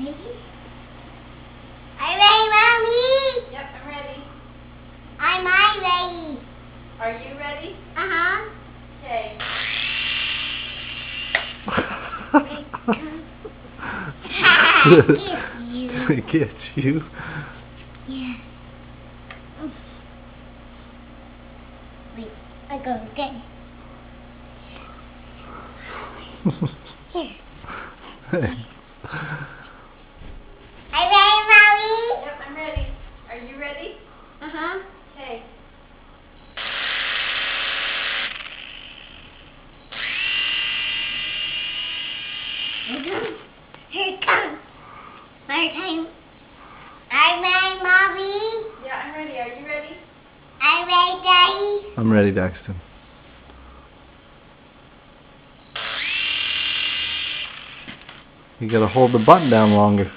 ready? Are you ready, Mommy? Yep, I'm ready. I'm ready. Are you ready? Uh-huh. Okay. Get you. Get you. Yeah. Wait, I go again. Here. Hey. Are you ready, Mommy? Yep, I'm ready. Are you ready? Uh-huh. Okay. Here it comes. My time. I'm ready, Mommy. Yeah, I'm ready. Are you ready? I'm ready, Daddy. I'm ready, Daxton. You gotta hold the button down longer.